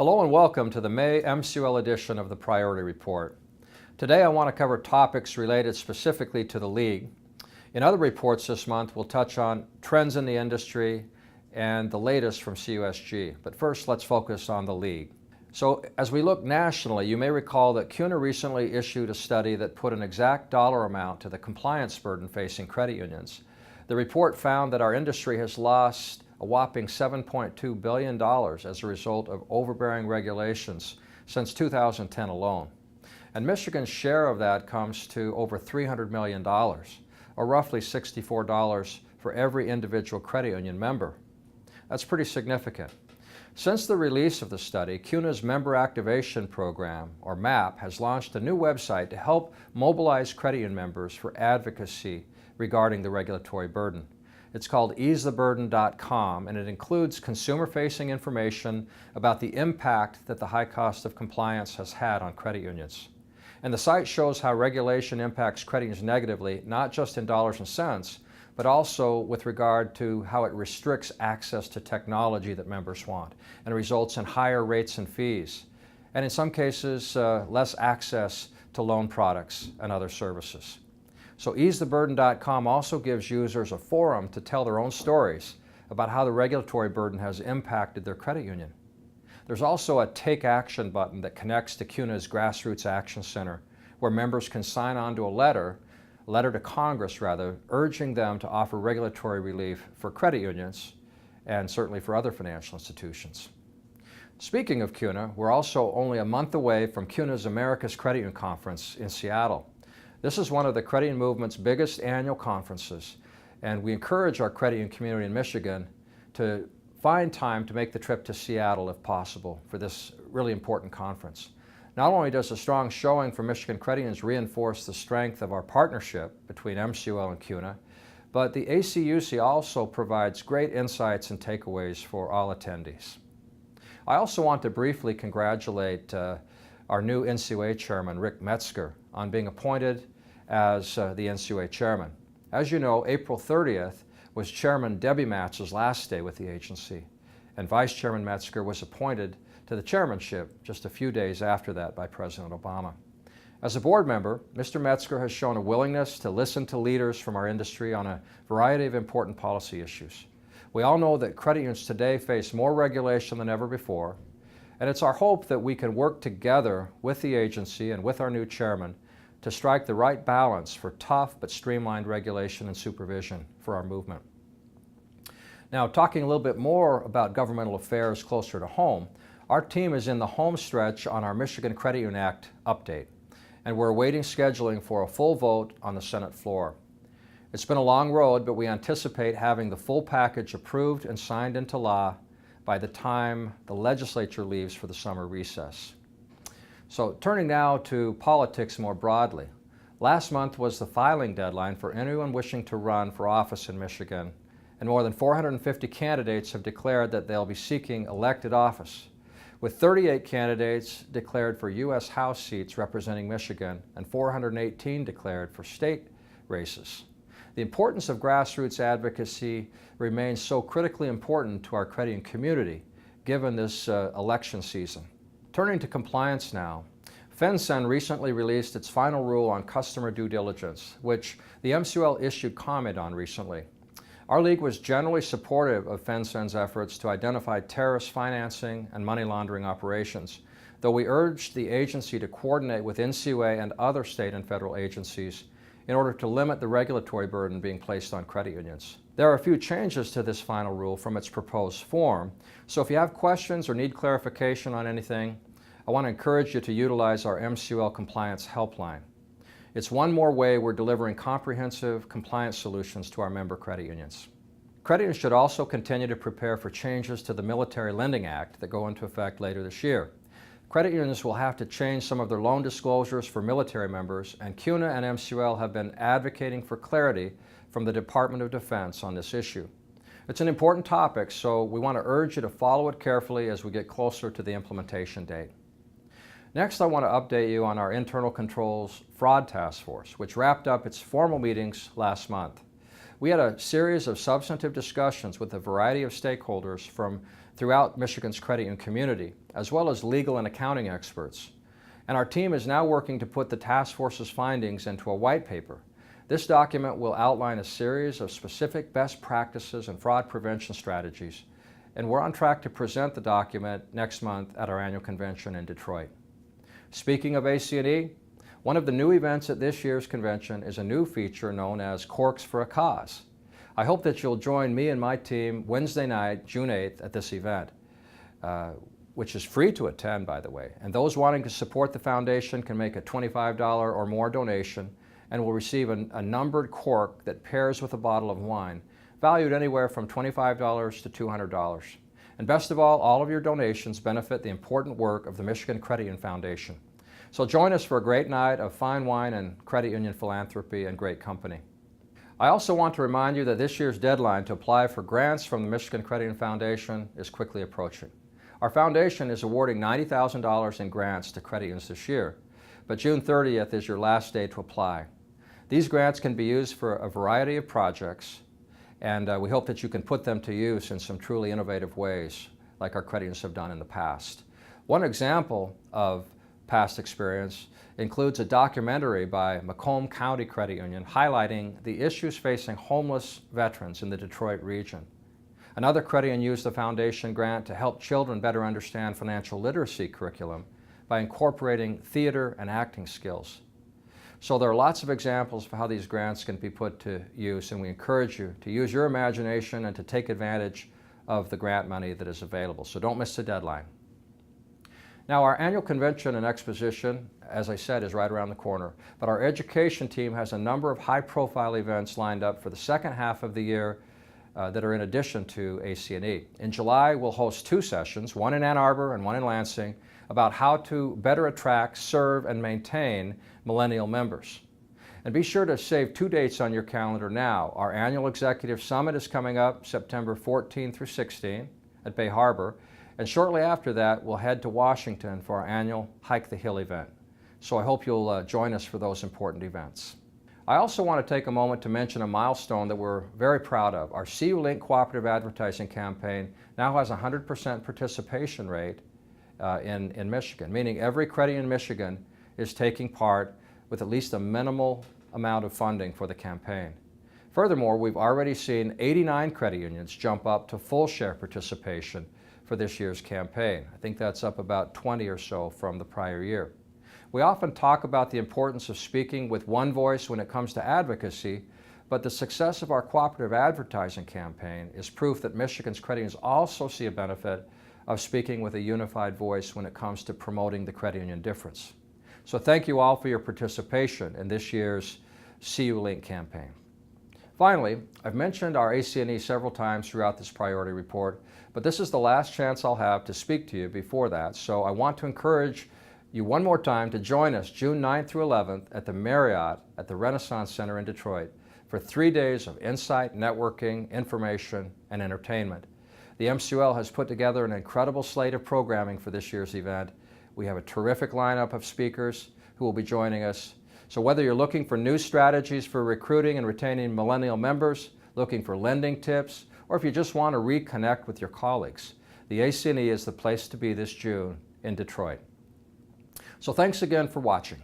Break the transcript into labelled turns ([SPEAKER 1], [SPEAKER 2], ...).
[SPEAKER 1] Hello and welcome to the May MCUL edition of the Priority Report. Today I want to cover topics related specifically to the League. In other reports this month, we'll touch on trends in the industry and the latest from CUSG. But first, let's focus on the League. So as we look nationally, you may recall that CUNA recently issued a study that put an exact dollar amount to the compliance burden facing credit unions. The report found that our industry has lost a whopping $7.2 billion as a result of overbearing regulations since 2010 alone. And Michigan's share of that comes to over $300 million, or roughly $64 for every individual credit union member. That's pretty significant. Since the release of the study, CUNA's Member Activation Program, or MAP, has launched a new website to help mobilize credit union members for advocacy regarding the regulatory burden. It's called easetheburden.com, and it includes consumer-facing information about the impact that the high cost of compliance has had on credit unions. And the site shows how regulation impacts credit unions negatively, not just in dollars and cents, but also with regard to how it restricts access to technology that members want, and results in higher rates and fees, and in some cases, less access to loan products and other services. So easetheburden.com also gives users a forum to tell their own stories about how the regulatory burden has impacted their credit union. There's also a Take Action button that connects to CUNA's Grassroots Action Center, where members can sign on to a letter to Congress rather, urging them to offer regulatory relief for credit unions and certainly for other financial institutions. Speaking of CUNA, we're also only a month away from CUNA's America's Credit Union Conference in Seattle. This is one of the credit union movement's biggest annual conferences, and we encourage our credit union community in Michigan to find time to make the trip to Seattle if possible for this really important conference. Not only does a strong showing for Michigan credit unions reinforce the strength of our partnership between MCUL and CUNA, but the ACUC also provides great insights and takeaways for all attendees. I also want to briefly congratulate our new NCUA chairman, Rick Metzger, on being appointed as the NCUA chairman. As you know, April 30th was Chairman Debbie Matz's last day with the agency, and Vice Chairman Metzger was appointed to the chairmanship just a few days after that by President Obama. As a board member, Mr. Metzger has shown a willingness to listen to leaders from our industry on a variety of important policy issues. We all know that credit unions today face more regulation than ever before, and it's our hope that we can work together with the agency and with our new chairman to strike the right balance for tough but streamlined regulation and supervision for our movement. Now, talking a little bit more about governmental affairs closer to home, our team is in the home stretch on our Michigan Credit Union Act update, and we're awaiting scheduling for a full vote on the Senate floor. It's been a long road, but we anticipate having the full package approved and signed into law by the time the legislature leaves for the summer recess. So turning now to politics more broadly. Last month was the filing deadline for anyone wishing to run for office in Michigan, and more than 450 candidates have declared that they'll be seeking elected office, with 38 candidates declared for U.S. House seats representing Michigan and 418 declared for state races. The importance of grassroots advocacy remains so critically important to our credit union community, given this election season. Turning to compliance now, FinCEN recently released its final rule on customer due diligence, which the MCUL issued comment on recently. Our league was generally supportive of FinCEN's efforts to identify terrorist financing and money laundering operations, though we urged the agency to coordinate with NCUA and other state and federal agencies in order to limit the regulatory burden being placed on credit unions. There are a few changes to this final rule from its proposed form, so if you have questions or need clarification on anything, I want to encourage you to utilize our MCUL compliance helpline. It's one more way we're delivering comprehensive compliance solutions to our member credit unions. Credit unions should also continue to prepare for changes to the Military Lending Act that go into effect later this year. Credit unions will have to change some of their loan disclosures for military members, and CUNA and MCUL have been advocating for clarity from the Department of Defense on this issue. It's an important topic, so we want to urge you to follow it carefully as we get closer to the implementation date. Next, I want to update you on our Internal Controls Fraud Task Force, which wrapped up its formal meetings last month. We had a series of substantive discussions with a variety of stakeholders from throughout Michigan's credit union community, as well as legal and accounting experts. And our team is now working to put the task force's findings into a white paper. This document will outline a series of specific best practices and fraud prevention strategies, and we're on track to present the document next month at our annual convention in Detroit. Speaking of AC&E, one of the new events at this year's convention is a new feature known as Quarks for a Cause. I hope that you'll join me and my team Wednesday night, June 8th, at this event, which is free to attend, by the way. And those wanting to support the foundation can make a $25 or more donation and will receive a numbered cork that pairs with a bottle of wine, valued anywhere from $25 to $200. And best of all of your donations benefit the important work of the Michigan Credit Union Foundation. So join us for a great night of fine wine and credit union philanthropy and great company. I also want to remind you that this year's deadline to apply for grants from the Michigan Credit Union Foundation is quickly approaching. Our foundation is awarding $90,000 in grants to credit unions this year, but June 30th is your last day to apply. These grants can be used for a variety of projects, and we hope that you can put them to use in some truly innovative ways, like our credit unions have done in the past. One example of past experience includes a documentary by Macomb County Credit Union highlighting the issues facing homeless veterans in the Detroit region. Another credit union used the foundation grant to help children better understand financial literacy curriculum by incorporating theater and acting skills. So there are lots of examples of how these grants can be put to use, and we encourage you to use your imagination and to take advantage of the grant money that is available. So don't miss the deadline. Now, our annual convention and exposition, as I said, is right around the corner, but our education team has a number of high-profile events lined up for the second half of the year that are in addition to AC&E. In July, we'll host 2 sessions, one in Ann Arbor and one in Lansing, about how to better attract, serve, and maintain millennial members. And be sure to save 2 dates on your calendar now. Our annual Executive Summit is coming up September 14 through 16 at Bay Harbor, and shortly after that, we'll head to Washington for our annual Hike the Hill event. So I hope you'll join us for those important events. I also want to take a moment to mention a milestone that we're very proud of. Our CU-Link Cooperative Advertising campaign now has a 100% participation rate in Michigan, meaning every credit union in Michigan is taking part with at least a minimal amount of funding for the campaign. Furthermore, we've already seen 89 credit unions jump up to full share participation for this year's campaign. I think that's up about 20 or so from the prior year. We often talk about the importance of speaking with one voice when it comes to advocacy, but the success of our cooperative advertising campaign is proof that Michigan's credit unions also see a benefit of speaking with a unified voice when it comes to promoting the credit union difference. So thank you all for your participation in this year's CU-Link campaign. Finally, I've mentioned our AC&E several times throughout this priority report, but this is the last chance I'll have to speak to you before that, so I want to encourage you one more time to join us June 9th through 11th at the Marriott at the Renaissance Center in Detroit for 3 days of insight, networking, information, and entertainment. The MCUL has put together an incredible slate of programming for this year's event. We have a terrific lineup of speakers who will be joining us. So whether you're looking for new strategies for recruiting and retaining millennial members, looking for lending tips, or if you just want to reconnect with your colleagues, the AC&E is the place to be this June in Detroit. So thanks again for watching.